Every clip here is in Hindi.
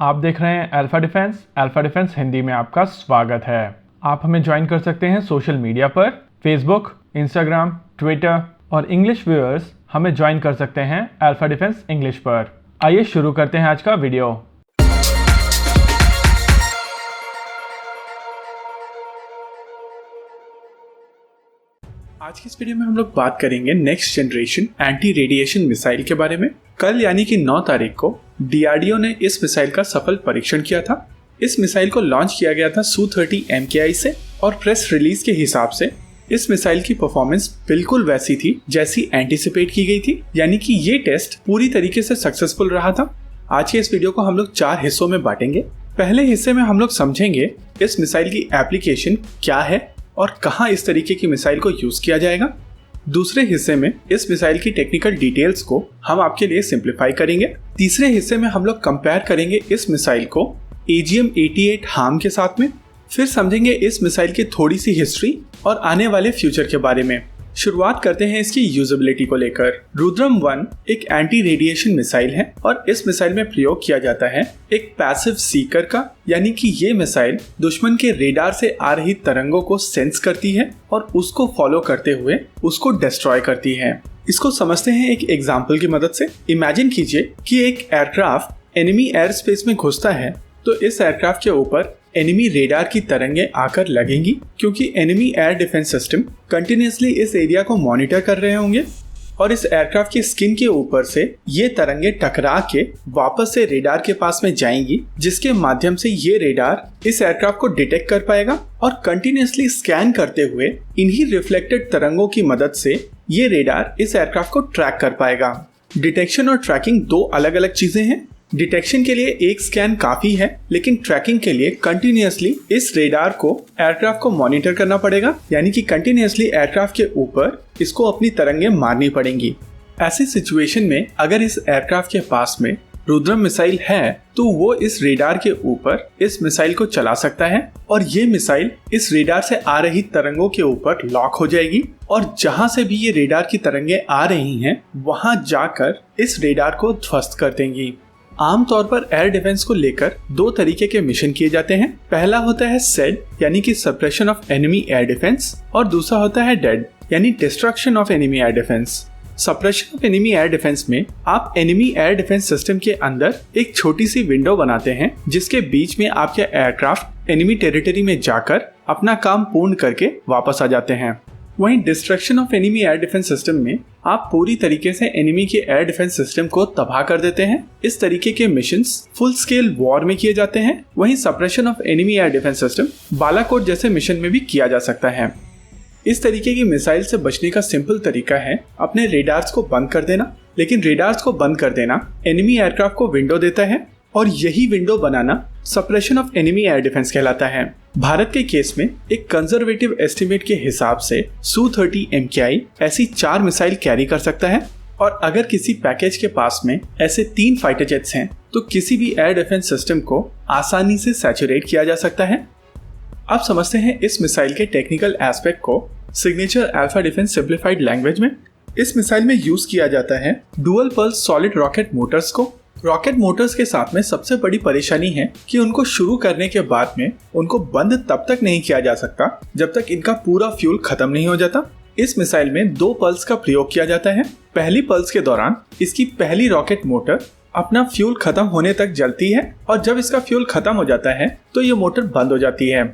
आप देख रहे हैं alpha defence. Alpha defence Hindi में आपका स्वागत है। आप हमें ज्वाइन कर सकते हैं सोशल मीडिया पर, फेसबुक, इंस्टाग्राम, ट्विटर और इंग्लिश व्यूअर्स हमें ज्वाइन कर सकते हैं अल्फा डिफेंस इंग्लिश पर। आइए शुरू करते हैं आज का वीडियो। आज की इस वीडियो में हम लोग बात करेंगे next generation anti radiation missile के बारे में। कल यानी कि 9 तारीख को डीआरडीओ ने इस मिसाइल का सफल परीक्षण किया था। इस मिसाइल को लॉन्च किया गया था Su-30 MKI से और प्रेस रिलीज के हिसाब से इस मिसाइल की परफॉर्मेंस बिल्कुल वैसी थी जैसी एंटिसिपेट की गई थी, यानी कि ये टेस्ट पूरी तरीके से सक्सेसफुल रहा था। आज के इस वीडियो को हम लोग 4 हिस्सों में बांटेंगे। पहले हिस्से में हम लोग समझेंगे इस मिसाइल की एप्लीकेशन क्या है और कहां इस तरीके की मिसाइल को यूज किया जाएगा। दूसरे हिस्से में इस मिसाइल की टेक्निकल डिटेल्स को हम आपके लिए सिंप्लीफाई करेंगे। तीसरे हिस्से में हम लोग कंपेयर करेंगे इस मिसाइल को AGM-88 हार्म के साथ में। फिर समझेंगे इस मिसाइल की थोड़ी सी हिस्ट्री और आने वाले फ्यूचर के बारे में। शुरुआत करते हैं इसकी यूजेबिलिटी को लेकर। रुद्रम 1 एक एंटी रेडिएशन मिसाइल है और इस मिसाइल में प्रयोग किया जाता है एक पैसिव सीकर का, यानी कि ये मिसाइल दुश्मन के रेडार से आ रही तरंगों को सेंस करती है और उसको फॉलो करते हुए उसको डिस्ट्रॉय करती है। इसको समझते हैं एक एग्जाम्पल की मदद से। इमेजिन कीजिए कि एक एयरक्राफ्ट एनिमी एयर स्पेस में घुसता है तो इस एयरक्राफ्ट के ऊपर एनिमी रेडार की तरंगें आकर लगेंगी, क्योंकि enemy air defence system continuously इस एरिया को मॉनिटर कर रहे होंगे और इस एयरक्राफ्ट की स्किन के ऊपर से ये तरंगें टकरा के वापस से रेडार के पास में जाएंगी, जिसके माध्यम से ये रेडार इस एयरक्राफ्ट को डिटेक्ट कर पाएगा और कंटिन्यूसली स्कैन करते हुए इन्हीं रिफ्लेक्टेड तरंगों की मदद से ये रेडार इस एयरक्राफ्ट को ट्रैक कर पाएगा। डिटेक्शन और ट्रैकिंग 2 अलग अलग चीजें हैं। डिटेक्शन के लिए एक स्कैन काफी है, लेकिन ट्रैकिंग के लिए कंटिन्यूअसली इस रेडार को एयरक्राफ्ट को मॉनिटर करना पड़ेगा, यानी कि कंटिन्यूअसली एयरक्राफ्ट के ऊपर इसको अपनी तरंगें मारनी पड़ेंगी। ऐसी सिचुएशन में अगर इस एयरक्राफ्ट के पास में रुद्रम मिसाइल है तो वो इस रेडार के ऊपर इस मिसाइल को चला सकता है और ये मिसाइल इस रेडार से आ रही तरंगों के ऊपर लॉक हो जाएगी और जहां से भी ये रेडार की तरंगें आ रही हैं वहां जाकर इस रेडार को ध्वस्त कर देंगी। आमतौर पर एयर डिफेंस को लेकर 2 तरीके के मिशन किए जाते हैं। पहला होता है सेड, यानी कि suppression of enemy air defence, और दूसरा होता है डेड, यानी destruction of enemy air defence. Suppression of enemy air defence में आप एनिमी एयर डिफेंस सिस्टम के अंदर एक छोटी सी विंडो बनाते हैं जिसके बीच में आपके एयरक्राफ्ट एनिमी टेरिटरी में जाकर अपना काम पूर्ण करके वापस आ जाते हैं। वहीं destruction of enemy air defence system में आप पूरी तरीके से एनिमी के एयर डिफेंस सिस्टम को तबाह कर देते हैं। इस तरीके के मिशंस फुल स्केल वॉर में किए जाते हैं। वहीं suppression of enemy air defence system Balakot जैसे मिशन में भी किया जा सकता है। इस तरीके की मिसाइल से बचने का सिंपल तरीका है अपने रेडार्स को बंद कर देना, लेकिन रेडार्स को बंद कर देना एनिमी एयरक्राफ्ट को विंडो देता है और यही window banana suppression of enemy air defence कहलाता है। भारत के केस में एक कंजर्वेटिव एस्टिमेट के हिसाब से Su-30 MKI ऐसी 4 मिसाइल कैरी कर सकता है और अगर किसी पैकेज के पास में ऐसे 3 फाइटर जेट्स हैं तो किसी भी एयर डिफेंस सिस्टम को आसानी से सैचुरेट किया जा सकता है। अब समझते हैं इस मिसाइल के टेक्निकल एस्पेक्ट को signature alpha defence simplified language में। इस मिसाइल में यूज किया जाता है dual pulse solid rocket Motors को। रॉकेट मोटर्स के साथ में सबसे बड़ी परेशानी है कि उनको शुरू करने के बाद में उनको बंद तब तक नहीं किया जा सकता जब तक इनका पूरा फ्यूल खत्म नहीं हो जाता। इस मिसाइल में 2 पल्स का प्रयोग किया जाता है। पहली पल्स के दौरान इसकी पहली रॉकेट मोटर अपना फ्यूल खत्म होने तक जलती है और जब इसका फ्यूल खत्म हो जाता है तो ये मोटर बंद हो जाती है।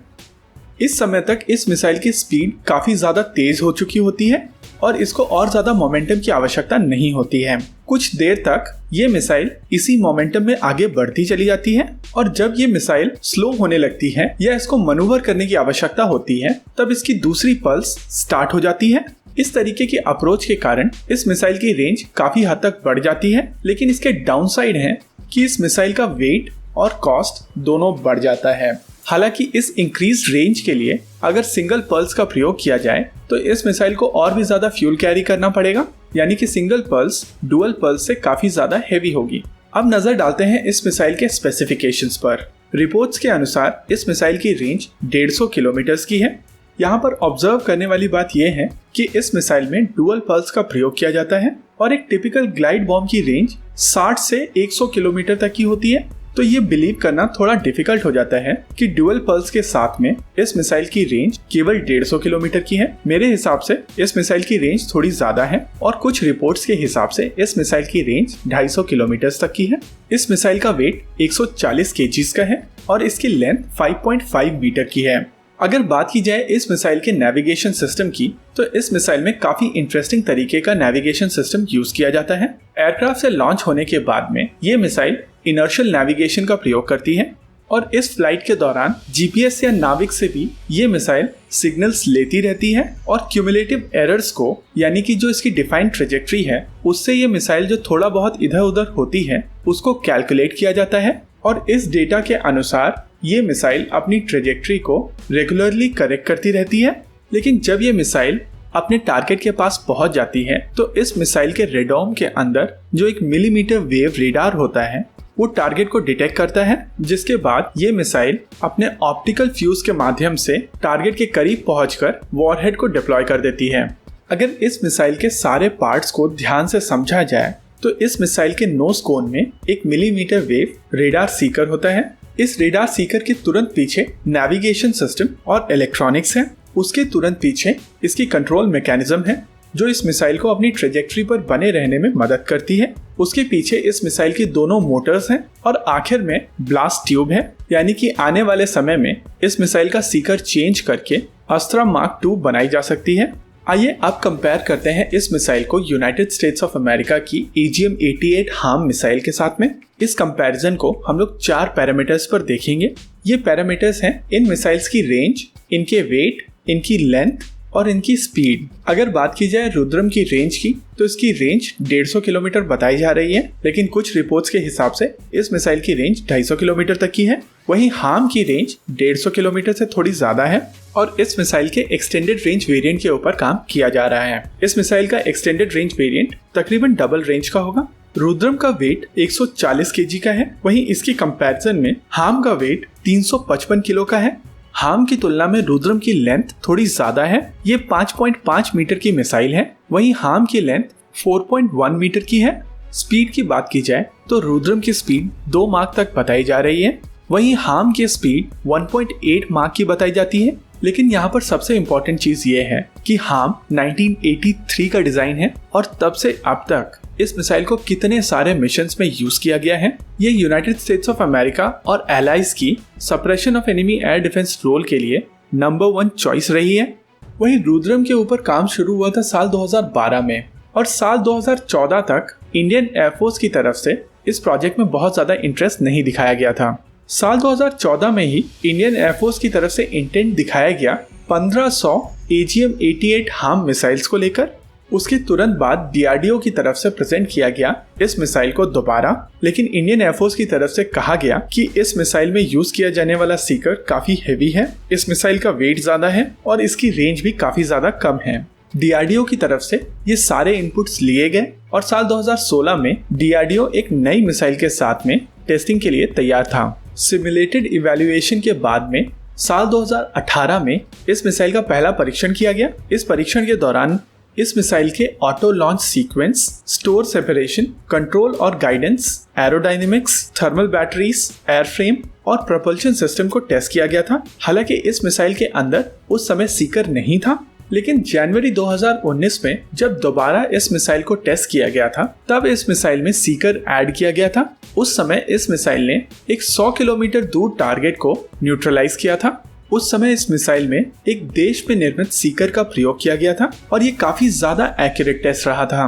इस समय तक इस मिसाइल की स्पीड काफी ज्यादा तेज हो चुकी होती है और इसको और ज्यादा मोमेंटम की आवश्यकता नहीं होती है। कुछ देर तक ये मिसाइल इसी मोमेंटम में आगे बढ़ती चली जाती है और जब ये मिसाइल स्लो होने लगती है या इसको मनूवर करने की आवश्यकता होती है तब इसकी दूसरी पल्स स्टार्ट हो जाती है। इस तरीके की अप्रोच के कारण इस मिसाइल की रेंज काफी हद तक बढ़ जाती है, लेकिन इसके डाउनसाइड है कि इस मिसाइल का वेट और कॉस्ट दोनों बढ़ जाता है। हालांकि इस इंक्रीज रेंज के लिए अगर सिंगल पल्स का प्रयोग किया जाए तो इस मिसाइल को और भी ज्यादा फ्यूल कैरी करना पड़ेगा, यानी कि सिंगल पल्स डुअल पल्स से काफी ज्यादा हेवी होगी। अब नजर डालते हैं इस मिसाइल के स्पेसिफिकेशंस पर। रिपोर्ट्स के अनुसार इस मिसाइल की रेंज 150 किलोमीटर की है। यहाँ पर ऑब्जर्व करने वाली बात यह है कि इस मिसाइल में डुअल पल्स का प्रयोग किया जाता है और एक टिपिकल ग्लाइड बॉम्ब की रेंज 60 से 100 किलोमीटर तक की होती है। तो ये बिलीव करना थोड़ा डिफिकल्ट हो जाता है कि ड्यूअल पल्स के साथ में इस मिसाइल की रेंज केवल 150 किलोमीटर की है। मेरे हिसाब से इस मिसाइल की रेंज थोड़ी ज्यादा है और कुछ रिपोर्ट्स के हिसाब से इस मिसाइल की रेंज 250 किलोमीटर तक की है। इस मिसाइल का वेट 140 केजीज का है और इसकी लेंथ 5.5 मीटर की है। अगर बात की जाए इस मिसाइल के नेविगेशन सिस्टम की, तो इस मिसाइल में काफी इंटरेस्टिंग तरीके का नेविगेशन सिस्टम यूज किया जाता है। एयरक्राफ्ट से लॉन्च होने के बाद में ये मिसाइल इनर्शियल नेविगेशन का प्रयोग करती है और इस फ्लाइट के दौरान जीपीएस या नाविक से भी ये मिसाइल सिग्नल्स लेती रहती है और क्यूमुलेटिव एरर्स को, यानी कि जो इसकी डिफाइंड ट्रेजेक्ट्री है, उससे ये मिसाइल जो थोड़ा बहुत इधर उधर होती है उसको कैलकुलेट किया जाता है और इस डेटा के अनुसार ये मिसाइल अपनी ट्रेजेक्ट्री को रेगुलरली करेक्ट करती रहती है। लेकिन जब ये मिसाइल अपने टारगेट के पास पहुंच जाती है तो इस मिसाइल के रेडॉम के अंदर जो एक मिलीमीटर वेव रेडार होता है वो टारगेट को डिटेक्ट करता है, जिसके बाद ये मिसाइल अपने ऑप्टिकल फ्यूज के माध्यम से टारगेट के करीब पहुंचकर वॉरहेड को डिप्लॉय कर देती है। अगर इस मिसाइल के सारे पार्ट्स को ध्यान से समझा जाए तो इस मिसाइल के नोज कोन में एक मिलीमीटर वेव रेडार सीकर होता है। इस रेडार सीकर के तुरंत पीछे नेविगेशन सिस्टम और इलेक्ट्रॉनिक्स है। उसके तुरंत पीछे इसकी कंट्रोल मैकेनिज्म है जो इस मिसाइल को अपनी ट्रेजेक्ट्री पर बने रहने में मदद करती है। उसके पीछे इस मिसाइल की दोनों मोटर्स हैं और आखिर में ब्लास्ट ट्यूब है, यानी कि आने वाले समय में इस मिसाइल का सीकर चेंज करके अस्त्रा मार्क 2 बनाई जा सकती है। आइए अब कंपेयर करते हैं इस मिसाइल को यूनाइटेड स्टेट्स ऑफ अमेरिका की AGM-88 हार्म मिसाइल के साथ में। इस कंपैरिजन को हम लोग 4 पैरामीटर्स पर देखेंगे। ये पैरामीटर्स हैं इन मिसाइल्स की रेंज, इनके वेट, इनकी लेंथ और इनकी स्पीड। अगर बात की जाए रुद्रम की रेंज की, तो इसकी रेंज 150 किलोमीटर बताई जा रही है, लेकिन कुछ रिपोर्ट्स के हिसाब से इस मिसाइल की रेंज 250 किलोमीटर तक की है। वहीं हार्म की रेंज 150 किलोमीटर से थोड़ी ज्यादा है और इस मिसाइल के एक्सटेंडेड रेंज वेरिएंट के ऊपर काम किया जा रहा है। इस मिसाइल का एक्सटेंडेड रेंज वेरिएंट तकरीबन डबल रेंज का होगा। रुद्रम का वेट 140 केजी का है, वहीं इसकी कंपैरिजन में हार्म का वेट 355 किलो का है। हार्म की तुलना में रुद्रम की लेंथ थोड़ी ज्यादा है, ये 5.5 मीटर की मिसाइल है, वहीं हार्म की लेंथ 4.1 मीटर की है। स्पीड की बात की जाए तो रुद्रम की स्पीड 2 माक तक बताई जा रही है, वहीं हार्म की स्पीड 1.8 माक की बताई जाती है। लेकिन यहाँ पर सबसे इम्पोर्टेंट चीज ये है कि हार्म 1983 का डिजाइन है और तब से अब तक इस मिसाइल को कितने सारे मिशंस में यूज किया गया है। ये यूनाइटेड स्टेट्स ऑफ अमेरिका और एलाइज की suppression of enemy air defence role के लिए नंबर 1 चॉइस रही है। वहीं रुद्रम के ऊपर काम शुरू हुआ था साल 2012 में और साल 2014 तक इंडियन एयरफोर्स की तरफ से इस प्रोजेक्ट में बहुत ज्यादा इंटरेस्ट नहीं दिखाया गया था। साल 2014 में ही इंडियन एयरफोर्स की तरफ से इंटेंट दिखाया गया 1500 AGM-88 हार्म मिसाइल्स को लेकर। उसके तुरंत बाद DRDO की तरफ से प्रेजेंट किया गया इस मिसाइल को दोबारा, लेकिन इंडियन एयरफोर्स की तरफ से कहा गया कि इस मिसाइल में यूज किया जाने वाला सीकर काफी हेवी है, इस मिसाइल का वेट ज्यादा है और इसकी रेंज भी काफी ज्यादा कम है। DRDO की तरफ से ये सारे इनपुट्स लिए गए और साल 2016 में DRDO एक नई मिसाइल के साथ में टेस्टिंग के लिए तैयार था। सिमुलेटेड इवैल्यूएशन के बाद में साल 2018 में इस मिसाइल का पहला परीक्षण किया गया। इस परीक्षण के दौरान इस मिसाइल के auto launch sequence, store separation, control और guidance, aerodynamics, thermal batteries, airframe और प्रपल्शन सिस्टम को टेस्ट किया गया था। हालांकि इस मिसाइल के अंदर उस समय सीकर नहीं था, लेकिन जनवरी 2019 में जब दोबारा इस मिसाइल को टेस्ट किया गया था तब इस मिसाइल में सीकर ऐड किया गया था। उस समय इस मिसाइल ने एक 100 किलोमीटर दूर टारगेट को न्यूट्रलाइज किया था। उस समय इस मिसाइल में एक देश में निर्मित सीकर का प्रयोग किया गया था और ये काफी ज्यादा एक्यूरेट टेस्ट रहा था।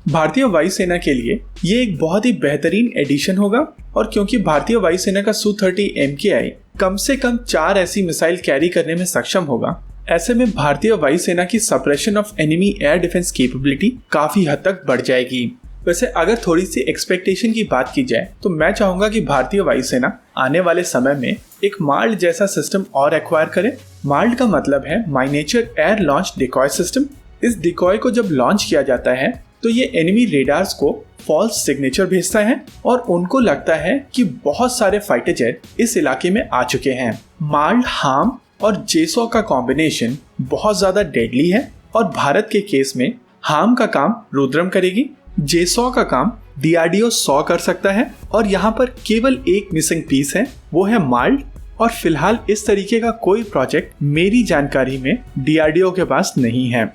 भारतीय वायुसेना के लिए ये एक बहुत ही बेहतरीन एडिशन होगा और क्योंकि भारतीय वायुसेना का Su-30 MKI कम से कम 4 ऐसी मिसाइल कैरी करने में सक्षम होगा, ऐसे में भारतीय वायुसेना की suppression of enemy air defence capability काफी हद तक बढ़ जाएगी। वैसे अगर थोड़ी सी एक्सपेक्टेशन की बात की जाए तो मैं चाहूंगा कि भारतीय वायुसेना आने वाले समय में एक माल्ड जैसा सिस्टम और एक्वायर करे। माल्ड का मतलब है माइनेचर एयर लॉन्च डिकॉय सिस्टम। इस डिकॉय को जब लॉन्च किया जाता है तो ये एनिमी रेडार्स को फॉल्स सिग्नेचर भेजता है और उनको लगता है कि बहुत सारे फाइटर जेट इस इलाके में आ चुके हैं। माल्ड, हार्म और जेसो का कॉम्बिनेशन बहुत ज्यादा डेडली है और भारत के केस में हार्म का काम रुद्रम करेगी, जेसो का काम DRDO 100 कर सकता है और यहाँ पर केवल एक मिसिंग पीस है, वो है माल्ट। और फिलहाल इस तरीके का कोई प्रोजेक्ट मेरी जानकारी में DRDO के पास नहीं है।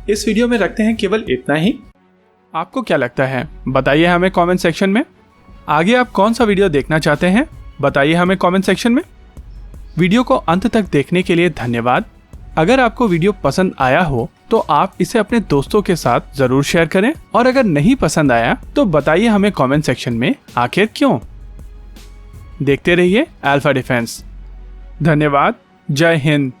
इस वीडियो में रखते हैं केवल इतना ही। आपको क्या लगता है बताइए हमें कमेंट सेक्शन में। आगे आप कौन सा वीडियो देखना चाहते हैं बताइए हमें कमेंट सेक्शन में। वीडियो को अंत तक देखने के लिए धन्यवाद। अगर आपको वीडियो पसंद आया हो तो आप इसे अपने दोस्तों के साथ जरूर शेयर करें, और अगर नहीं पसंद आया तो बताइए हमें कमेंट सेक्शन में आखिर क्यों। देखते रहिए अल्फा डिफेंस। धन्यवाद। जय हिंद।